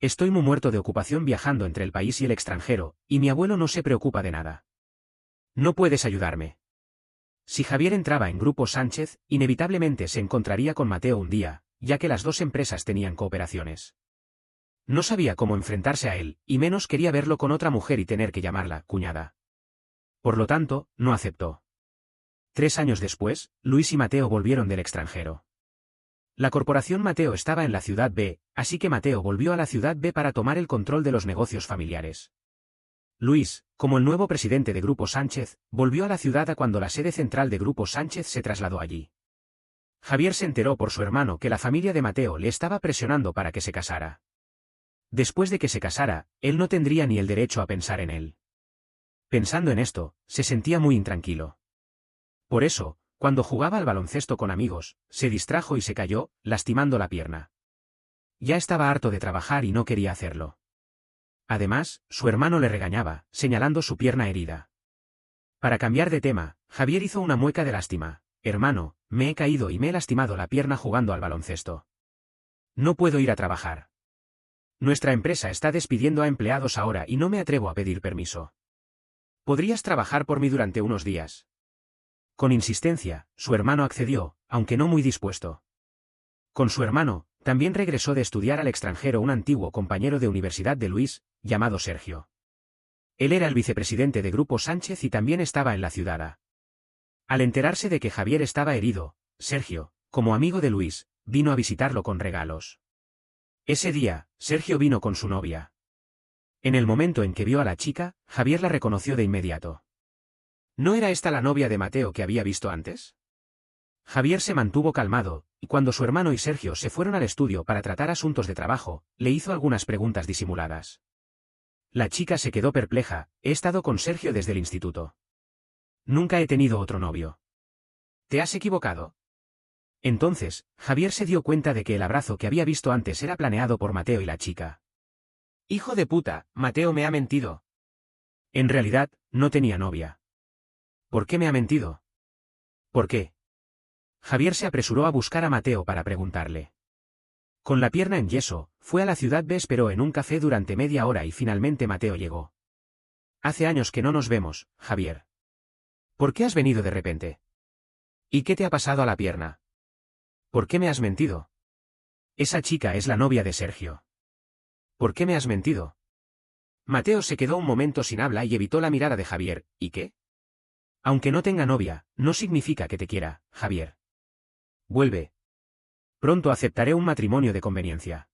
Estoy muy muerto de ocupación viajando entre el país y el extranjero, y mi abuelo no se preocupa de nada. ¿No puedes ayudarme? Si Javier entraba en Grupo Sánchez, inevitablemente se encontraría con Mateo un día, ya que las dos empresas tenían cooperaciones. No sabía cómo enfrentarse a él, y menos quería verlo con otra mujer y tener que llamarla cuñada. Por lo tanto, no aceptó. 3 años después, Luis y Mateo volvieron del extranjero. La corporación Mateo estaba en la ciudad B, así que Mateo volvió a la ciudad B para tomar el control de los negocios familiares. Luis, como el nuevo presidente de Grupo Sánchez, volvió a la ciudad A cuando la sede central de Grupo Sánchez se trasladó allí. Javier se enteró por su hermano que la familia de Mateo le estaba presionando para que se casara. Después de que se casara, él no tendría ni el derecho a pensar en él. Pensando en esto, se sentía muy intranquilo. Por eso, cuando jugaba al baloncesto con amigos, se distrajo y se cayó, lastimando la pierna. Ya estaba harto de trabajar y no quería hacerlo. Además, su hermano le regañaba, señalando su pierna herida. Para cambiar de tema, Javier hizo una mueca de lástima. Hermano, me he caído y me he lastimado la pierna jugando al baloncesto. No puedo ir a trabajar. Nuestra empresa está despidiendo a empleados ahora y no me atrevo a pedir permiso. ¿Podrías trabajar por mí durante unos días? Con insistencia, su hermano accedió, aunque no muy dispuesto. Con su hermano, también regresó de estudiar al extranjero un antiguo compañero de universidad de Luis, llamado Sergio. Él era el vicepresidente de Grupo Sánchez y también estaba en la ciudad. Al enterarse de que Javier estaba herido, Sergio, como amigo de Luis, vino a visitarlo con regalos. Ese día, Sergio vino con su novia. En el momento en que vio a la chica, Javier la reconoció de inmediato. ¿No era esta la novia de Mateo que había visto antes? Javier se mantuvo calmado, y cuando su hermano y Sergio se fueron al estudio para tratar asuntos de trabajo, le hizo algunas preguntas disimuladas. La chica se quedó perpleja: he estado con Sergio desde el instituto. Nunca he tenido otro novio. ¿Te has equivocado? Entonces, Javier se dio cuenta de que el abrazo que había visto antes era planeado por Mateo y la chica. Hijo de puta, Mateo me ha mentido. En realidad, no tenía novia. ¿Por qué me ha mentido? ¿Por qué? Javier se apresuró a buscar a Mateo para preguntarle. Con la pierna en yeso, fue a la ciudad B, esperó en un café durante media hora y finalmente Mateo llegó. Hace años que no nos vemos, Javier. ¿Por qué has venido de repente? ¿Y qué te ha pasado a la pierna? ¿Por qué me has mentido? Esa chica es la novia de Sergio. ¿Por qué me has mentido? Mateo se quedó un momento sin habla y evitó la mirada de Javier. ¿Y qué? Aunque no tenga novia, no significa que te quiera, Javier. Vuelve. Pronto aceptaré un matrimonio de conveniencia.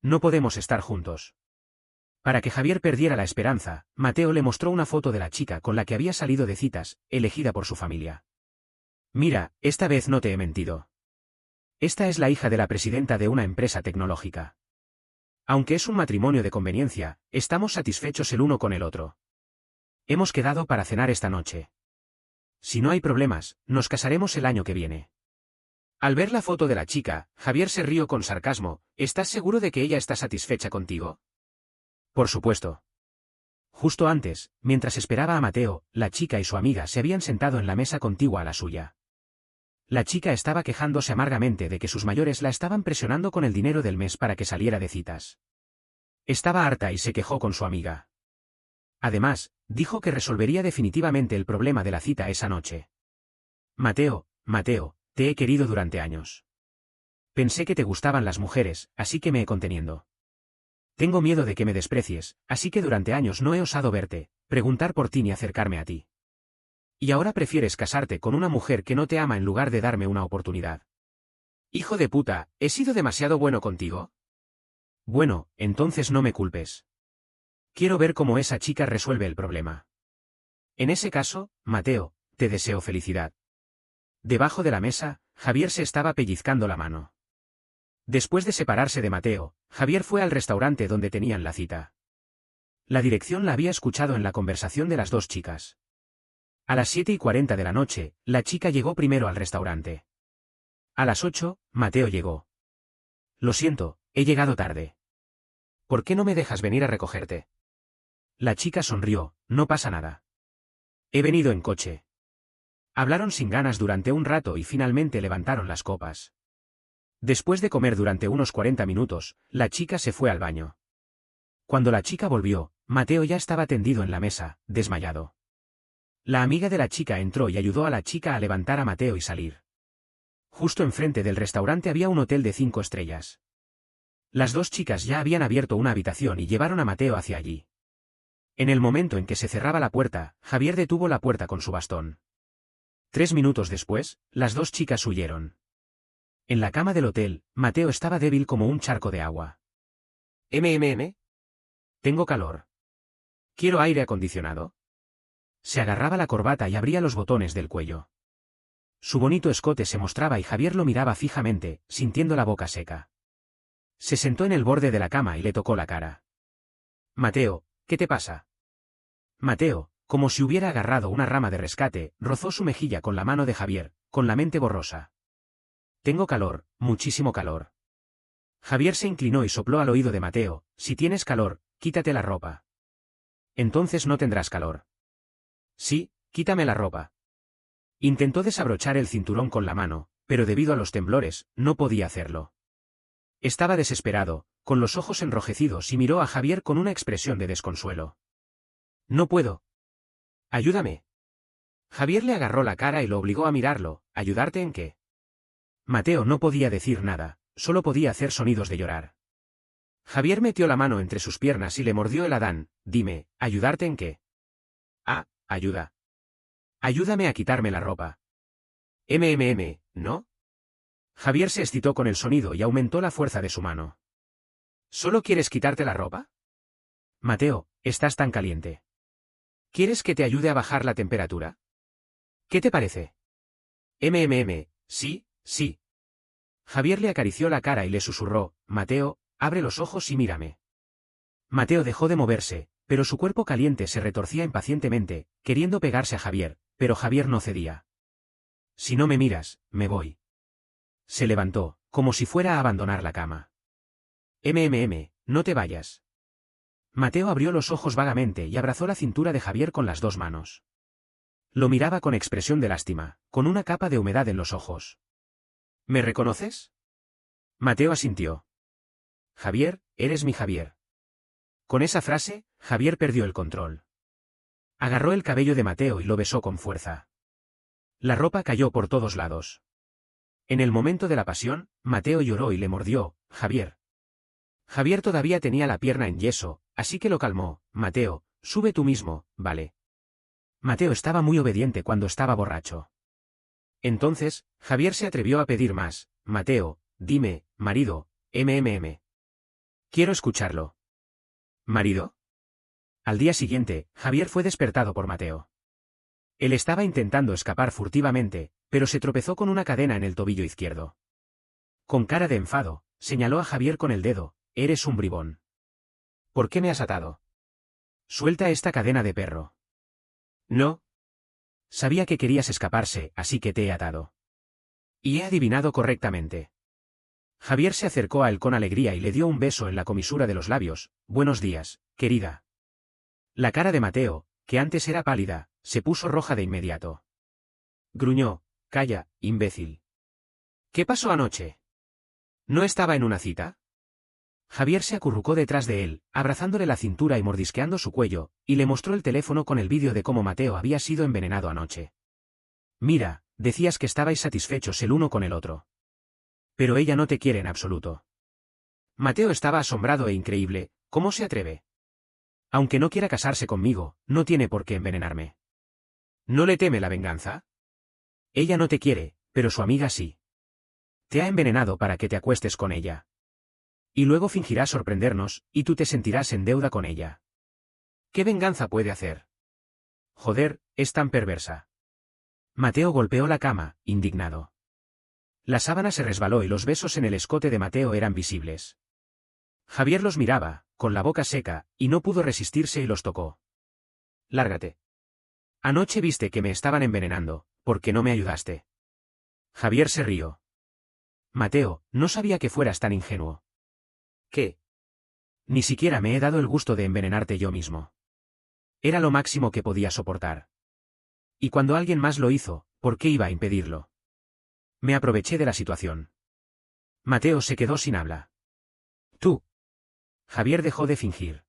No podemos estar juntos. Para que Javier perdiera la esperanza, Mateo le mostró una foto de la chica con la que había salido de citas, elegida por su familia. Mira, esta vez no te he mentido. Esta es la hija de la presidenta de una empresa tecnológica. Aunque es un matrimonio de conveniencia, estamos satisfechos el uno con el otro. Hemos quedado para cenar esta noche. Si no hay problemas, nos casaremos el año que viene. Al ver la foto de la chica, Javier se rió con sarcasmo. ¿Estás seguro de que ella está satisfecha contigo? Por supuesto. Justo antes, mientras esperaba a Mateo, la chica y su amiga se habían sentado en la mesa contigua a la suya. La chica estaba quejándose amargamente de que sus mayores la estaban presionando con el dinero del mes para que saliera de citas. Estaba harta y se quejó con su amiga. Además, dijo que resolvería definitivamente el problema de la cita esa noche. Mateo, te he querido durante años. Pensé que te gustaban las mujeres, así que me he conteniendo. Tengo miedo de que me desprecies, así que durante años no he osado verte, preguntar por ti ni acercarme a ti. Y ahora prefieres casarte con una mujer que no te ama en lugar de darme una oportunidad. Hijo de puta, ¿he sido demasiado bueno contigo? Bueno, entonces no me culpes. Quiero ver cómo esa chica resuelve el problema. En ese caso, Mateo, te deseo felicidad. Debajo de la mesa, Javier se estaba pellizcando la mano. Después de separarse de Mateo, Javier fue al restaurante donde tenían la cita. La dirección la había escuchado en la conversación de las dos chicas. A las 7:40 de la noche, la chica llegó primero al restaurante. A las 8, Mateo llegó. Lo siento, he llegado tarde. ¿Por qué no me dejas venir a recogerte? La chica sonrió. No pasa nada. He venido en coche. Hablaron sin ganas durante un rato y finalmente levantaron las copas. Después de comer durante unos 40 minutos, la chica se fue al baño. Cuando la chica volvió, Mateo ya estaba tendido en la mesa, desmayado. La amiga de la chica entró y ayudó a la chica a levantar a Mateo y salir. Justo enfrente del restaurante había un hotel de 5 estrellas. Las dos chicas ya habían abierto una habitación y llevaron a Mateo hacia allí. En el momento en que se cerraba la puerta, Javier detuvo la puerta con su bastón. 3 minutos después, las dos chicas huyeron. En la cama del hotel, Mateo estaba débil como un charco de agua. Tengo calor. ¿Quiero aire acondicionado? Se agarraba la corbata y abría los botones del cuello. Su bonito escote se mostraba y Javier lo miraba fijamente, sintiendo la boca seca. Se sentó en el borde de la cama y le tocó la cara. Mateo, ¿qué te pasa? Mateo, como si hubiera agarrado una rama de rescate, rozó su mejilla con la mano de Javier, con la mente borrosa. Tengo calor, muchísimo calor. Javier se inclinó y sopló al oído de Mateo. Si tienes calor, quítate la ropa. Entonces no tendrás calor. Sí, quítame la ropa. Intentó desabrochar el cinturón con la mano, pero debido a los temblores, no podía hacerlo. Estaba desesperado, con los ojos enrojecidos y miró a Javier con una expresión de desconsuelo. No puedo. Ayúdame. Javier le agarró la cara y lo obligó a mirarlo. ¿Ayudarte en qué? Mateo no podía decir nada, solo podía hacer sonidos de llorar. Javier metió la mano entre sus piernas y le mordió el Adán. Dime, ¿ayudarte en qué? Ah, ayuda. Ayúdame a quitarme la ropa. ¿No? Javier se excitó con el sonido y aumentó la fuerza de su mano. ¿Solo quieres quitarte la ropa? Mateo, estás tan caliente. ¿Quieres que te ayude a bajar la temperatura? ¿Qué te parece? Sí, sí. Javier le acarició la cara y le susurró, Mateo, abre los ojos y mírame. Mateo dejó de moverse, pero su cuerpo caliente se retorcía impacientemente, queriendo pegarse a Javier, pero Javier no cedía. Si no me miras, me voy. Se levantó, como si fuera a abandonar la cama. No te vayas. Mateo abrió los ojos vagamente y abrazó la cintura de Javier con las dos manos. Lo miraba con expresión de lástima, con una capa de humedad en los ojos. ¿Me reconoces? Mateo asintió. Javier, eres mi Javier. Con esa frase, Javier perdió el control. Agarró el cabello de Mateo y lo besó con fuerza. La ropa cayó por todos lados. En el momento de la pasión, Mateo lloró y le mordió, Javier. Javier todavía tenía la pierna en yeso, así que lo calmó, Mateo, sube tú mismo, ¿vale? Mateo estaba muy obediente cuando estaba borracho. Entonces, Javier se atrevió a pedir más, Mateo, dime, marido, Quiero escucharlo. ¿Marido? Al día siguiente, Javier fue despertado por Mateo. Él estaba intentando escapar furtivamente, pero se tropezó con una cadena en el tobillo izquierdo. Con cara de enfado, señaló a Javier con el dedo, eres un bribón. ¿Por qué me has atado? Suelta esta cadena de perro. No. Sabía que querías escaparse, así que te he atado. Y he adivinado correctamente. Javier se acercó a él con alegría y le dio un beso en la comisura de los labios. Buenos días, querida. La cara de Mateo, que antes era pálida, se puso roja de inmediato. Gruñó, calla, imbécil. ¿Qué pasó anoche? ¿No estaba en una cita? Javier se acurrucó detrás de él, abrazándole la cintura y mordisqueando su cuello, y le mostró el teléfono con el vídeo de cómo Mateo había sido envenenado anoche. Mira, decías que estabais satisfechos el uno con el otro. Pero ella no te quiere en absoluto. Mateo estaba asombrado e increíble, ¿cómo se atreve? Aunque no quiera casarse conmigo, no tiene por qué envenenarme. ¿No le teme la venganza? Ella no te quiere, pero su amiga sí. Te ha envenenado para que te acuestes con ella. Y luego fingirá sorprendernos, y tú te sentirás en deuda con ella. ¿Qué venganza puede hacer? Joder, es tan perversa. Mateo golpeó la cama, indignado. La sábana se resbaló y los besos en el escote de Mateo eran visibles. Javier los miraba, con la boca seca, y no pudo resistirse y los tocó. Lárgate. Anoche viste que me estaban envenenando, ¿por qué no me ayudaste? Javier se rió. Mateo, no sabía que fueras tan ingenuo. ¿Qué? Ni siquiera me he dado el gusto de envenenarte yo mismo. Era lo máximo que podía soportar. Y cuando alguien más lo hizo, ¿por qué iba a impedirlo? Me aproveché de la situación. Mateo se quedó sin habla. Tú. Javier dejó de fingir.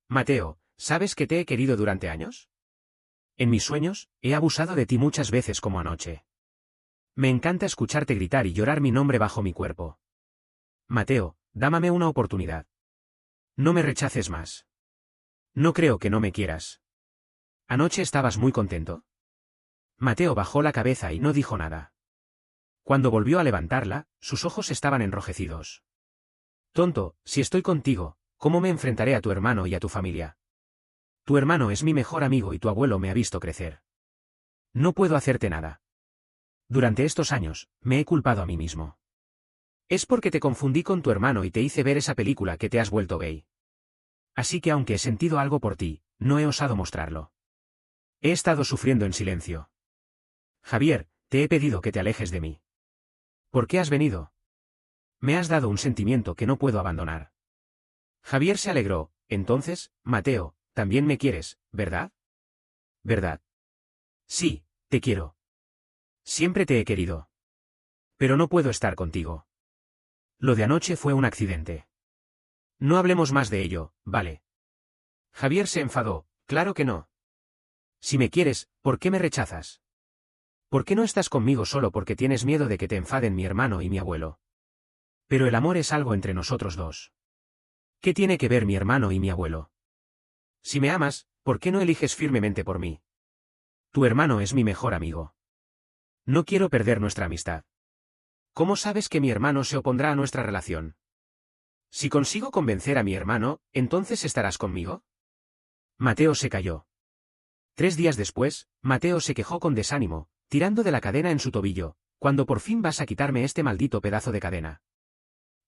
Mateo, ¿sabes que te he querido durante años? En mis sueños, he abusado de ti muchas veces como anoche. Me encanta escucharte gritar y llorar mi nombre bajo mi cuerpo. Mateo, dámame una oportunidad. No me rechaces más. No creo que no me quieras. ¿Anoche estabas muy contento? Mateo bajó la cabeza y no dijo nada. Cuando volvió a levantarla, sus ojos estaban enrojecidos. Tonto, si estoy contigo, ¿cómo me enfrentaré a tu hermano y a tu familia? Tu hermano es mi mejor amigo y tu abuelo me ha visto crecer. No puedo hacerte nada. Durante estos años, me he culpado a mí mismo. Es porque te confundí con tu hermano y te hice ver esa película que te has vuelto gay. Así que aunque he sentido algo por ti, no he osado mostrarlo. He estado sufriendo en silencio. Javier, te he pedido que te alejes de mí. ¿Por qué has venido? Me has dado un sentimiento que no puedo abandonar. Javier se alegró. Entonces, Mateo, también me quieres, ¿verdad? ¿Verdad? Sí, te quiero. Siempre te he querido. Pero no puedo estar contigo. Lo de anoche fue un accidente. No hablemos más de ello, ¿vale? Javier se enfadó. Claro que no. Si me quieres, ¿por qué me rechazas? ¿Por qué no estás conmigo solo porque tienes miedo de que te enfaden mi hermano y mi abuelo? Pero el amor es algo entre nosotros dos. ¿Qué tiene que ver mi hermano y mi abuelo? Si me amas, ¿por qué no eliges firmemente por mí? Tu hermano es mi mejor amigo. No quiero perder nuestra amistad. ¿Cómo sabes que mi hermano se opondrá a nuestra relación? Si consigo convencer a mi hermano, ¿entonces estarás conmigo? Mateo se calló. 3 días después, Mateo se quejó con desánimo, tirando de la cadena en su tobillo. ¿Cuándo por fin vas a quitarme este maldito pedazo de cadena?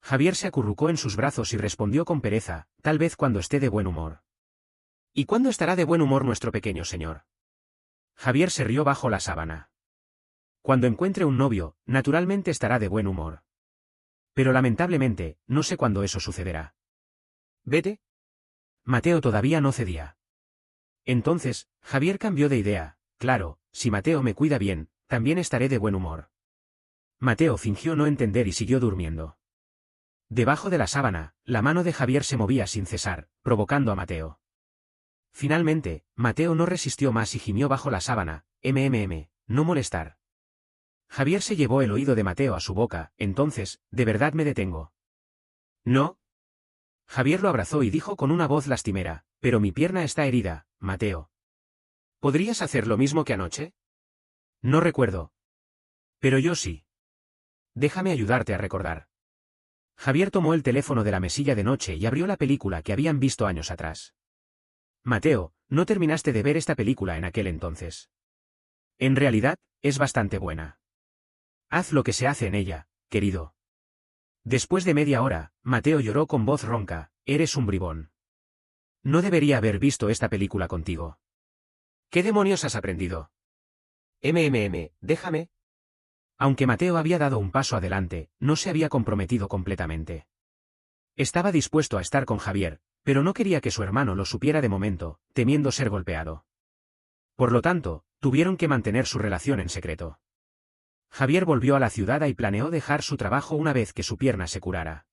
Javier se acurrucó en sus brazos y respondió con pereza, tal vez cuando esté de buen humor. ¿Y cuándo estará de buen humor nuestro pequeño señor? Javier se rió bajo la sábana. Cuando encuentre un novio, naturalmente estará de buen humor. Pero lamentablemente, no sé cuándo eso sucederá. Vete. Mateo todavía no cedía. Entonces, Javier cambió de idea. Claro, si Mateo me cuida bien, también estaré de buen humor. Mateo fingió no entender y siguió durmiendo. Debajo de la sábana, la mano de Javier se movía sin cesar, provocando a Mateo. Finalmente, Mateo no resistió más y gimió bajo la sábana, no molestar. Javier se llevó el oído de Mateo a su boca, entonces, ¿de verdad me detengo? No. Javier lo abrazó y dijo con una voz lastimera, pero mi pierna está herida, Mateo. ¿Podrías hacer lo mismo que anoche? No recuerdo. Pero yo sí. Déjame ayudarte a recordar. Javier tomó el teléfono de la mesilla de noche y abrió la película que habían visto años atrás. Mateo, no terminaste de ver esta película en aquel entonces. En realidad, es bastante buena. Haz lo que se hace en ella, querido. Después de media hora, Mateo lloró con voz ronca, eres un bribón. No debería haber visto esta película contigo. ¿Qué demonios has aprendido? Déjame. Aunque Mateo había dado un paso adelante, no se había comprometido completamente. Estaba dispuesto a estar con Javier, pero no quería que su hermano lo supiera de momento, temiendo ser golpeado. Por lo tanto, tuvieron que mantener su relación en secreto. Javier volvió a la ciudad y planeó dejar su trabajo una vez que su pierna se curara.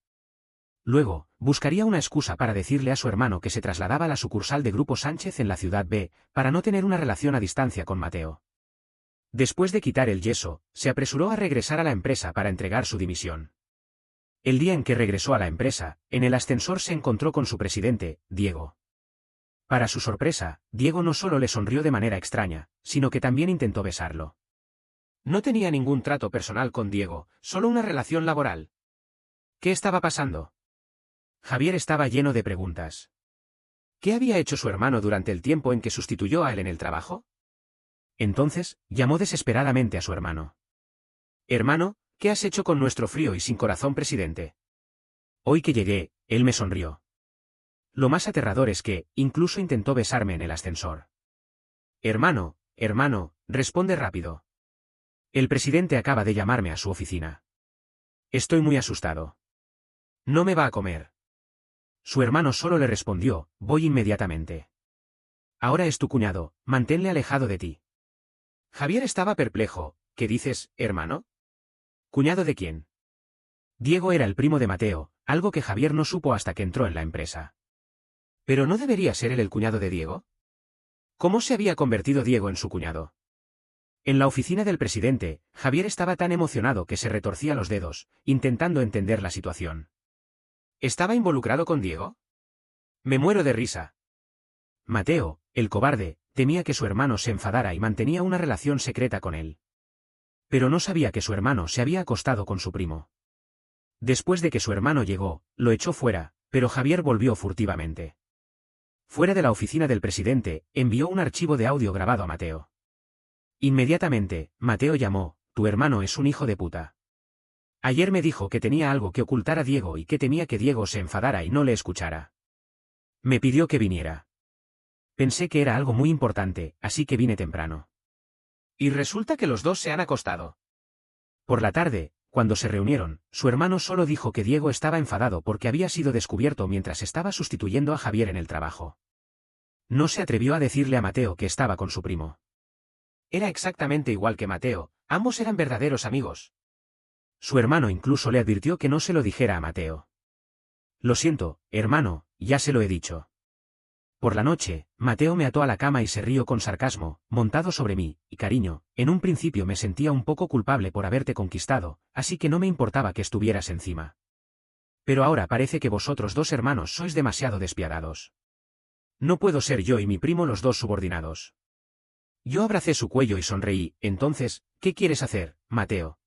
Luego, buscaría una excusa para decirle a su hermano que se trasladaba a la sucursal de Grupo Sánchez en la ciudad B, para no tener una relación a distancia con Mateo. Después de quitar el yeso, se apresuró a regresar a la empresa para entregar su dimisión. El día en que regresó a la empresa, en el ascensor se encontró con su presidente, Diego. Para su sorpresa, Diego no solo le sonrió de manera extraña, sino que también intentó besarlo. No tenía ningún trato personal con Diego, solo una relación laboral. ¿Qué estaba pasando? Javier estaba lleno de preguntas. ¿Qué había hecho su hermano durante el tiempo en que sustituyó a él en el trabajo? Entonces, llamó desesperadamente a su hermano. Hermano, ¿qué has hecho con nuestro frío y sin corazón presidente? Hoy que llegué, él me sonrió. Lo más aterrador es que, incluso intentó besarme en el ascensor. Hermano, responde rápido. El presidente acaba de llamarme a su oficina. Estoy muy asustado. No me va a comer. Su hermano solo le respondió, voy inmediatamente. Ahora es tu cuñado, manténle alejado de ti. Javier estaba perplejo, ¿qué dices, hermano? ¿Cuñado de quién? Diego era el primo de Mateo, algo que Javier no supo hasta que entró en la empresa. ¿Pero no debería ser él el cuñado de Diego? ¿Cómo se había convertido Diego en su cuñado? En la oficina del presidente, Javier estaba tan emocionado que se retorcía los dedos, intentando entender la situación. ¿Estaba involucrado con Diego? Me muero de risa. Mateo, el cobarde, temía que su hermano se enfadara y mantenía una relación secreta con él. Pero no sabía que su hermano se había acostado con su primo. Después de que su hermano llegó, lo echó fuera, pero Javier volvió furtivamente. Fuera de la oficina del presidente, envió un archivo de audio grabado a Mateo. Inmediatamente, Mateo llamó, tu hermano es un hijo de puta. Ayer me dijo que tenía algo que ocultar a Diego y que temía que Diego se enfadara y no le escuchara. Me pidió que viniera. Pensé que era algo muy importante, así que vine temprano. Y resulta que los dos se han acostado. Por la tarde, cuando se reunieron, su hermano solo dijo que Diego estaba enfadado porque había sido descubierto mientras estaba sustituyendo a Javier en el trabajo. No se atrevió a decirle a Mateo que estaba con su primo. Era exactamente igual que Mateo, ambos eran verdaderos amigos. Su hermano incluso le advirtió que no se lo dijera a Mateo. Lo siento, hermano, ya se lo he dicho. Por la noche, Mateo me ató a la cama y se rió con sarcasmo, montado sobre mí, y cariño, en un principio me sentía un poco culpable por haberte conquistado, así que no me importaba que estuvieras encima. Pero ahora parece que vosotros dos hermanos sois demasiado despiadados. No puedo ser yo y mi primo los dos subordinados. Yo abracé su cuello y sonreí. Entonces, ¿qué quieres hacer, Mateo?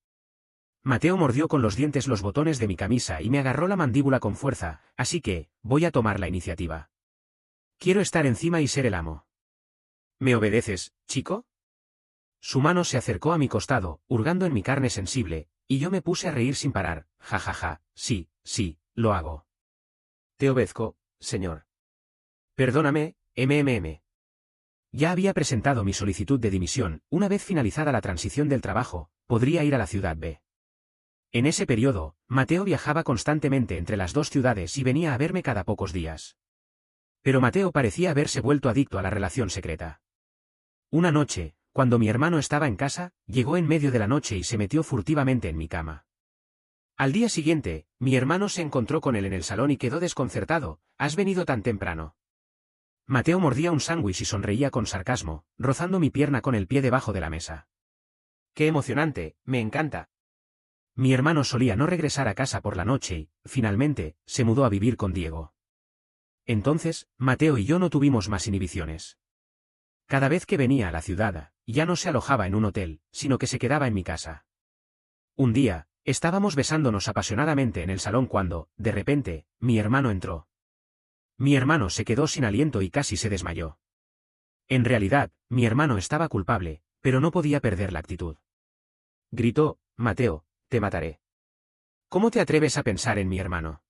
Mateo mordió con los dientes los botones de mi camisa y me agarró la mandíbula con fuerza, así que, voy a tomar la iniciativa. Quiero estar encima y ser el amo. ¿Me obedeces, chico? Su mano se acercó a mi costado, hurgando en mi carne sensible, y yo me puse a reír sin parar. Ja ja ja, sí, lo hago. Te obedezco, señor. Perdóname, MMM. Ya había presentado mi solicitud de dimisión. Una vez finalizada la transición del trabajo, podría ir a la ciudad B. En ese periodo, Mateo viajaba constantemente entre las dos ciudades y venía a verme cada pocos días. Pero Mateo parecía haberse vuelto adicto a la relación secreta. Una noche, cuando mi hermano estaba en casa, llegó en medio de la noche y se metió furtivamente en mi cama. Al día siguiente, mi hermano se encontró con él en el salón y quedó desconcertado. ¿Has venido tan temprano? Mateo mordía un sándwich y sonreía con sarcasmo, rozando mi pierna con el pie debajo de la mesa. ¡Qué emocionante! Me encanta. Mi hermano solía no regresar a casa por la noche y, finalmente, se mudó a vivir con Diego. Entonces, Mateo y yo no tuvimos más inhibiciones. Cada vez que venía a la ciudad, ya no se alojaba en un hotel, sino que se quedaba en mi casa. Un día, estábamos besándonos apasionadamente en el salón cuando, de repente, mi hermano entró. Mi hermano se quedó sin aliento y casi se desmayó. En realidad, mi hermano estaba culpable, pero no podía perder la actitud. Gritó: Mateo, te mataré. ¿Cómo te atreves a pensar en mi hermano?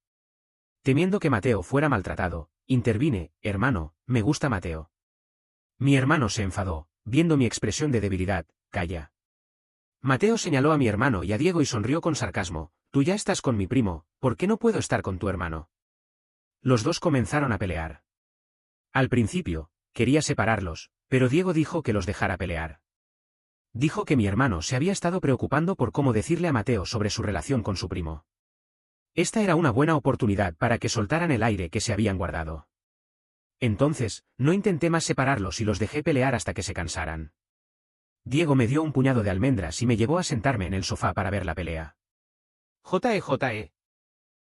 Temiendo que Mateo fuera maltratado, intervine: hermano, me gusta Mateo. Mi hermano se enfadó, viendo mi expresión de debilidad. Calla. Mateo señaló a mi hermano y a Diego y sonrió con sarcasmo: tú ya estás con mi primo, ¿por qué no puedo estar con tu hermano? Los dos comenzaron a pelear. Al principio, quería separarlos, pero Diego dijo que los dejara pelear. Dijo que mi hermano se había estado preocupando por cómo decirle a Mateo sobre su relación con su primo. Esta era una buena oportunidad para que soltaran el aire que se habían guardado. Entonces, no intenté más separarlos y los dejé pelear hasta que se cansaran. Diego me dio un puñado de almendras y me llevó a sentarme en el sofá para ver la pelea. Joe.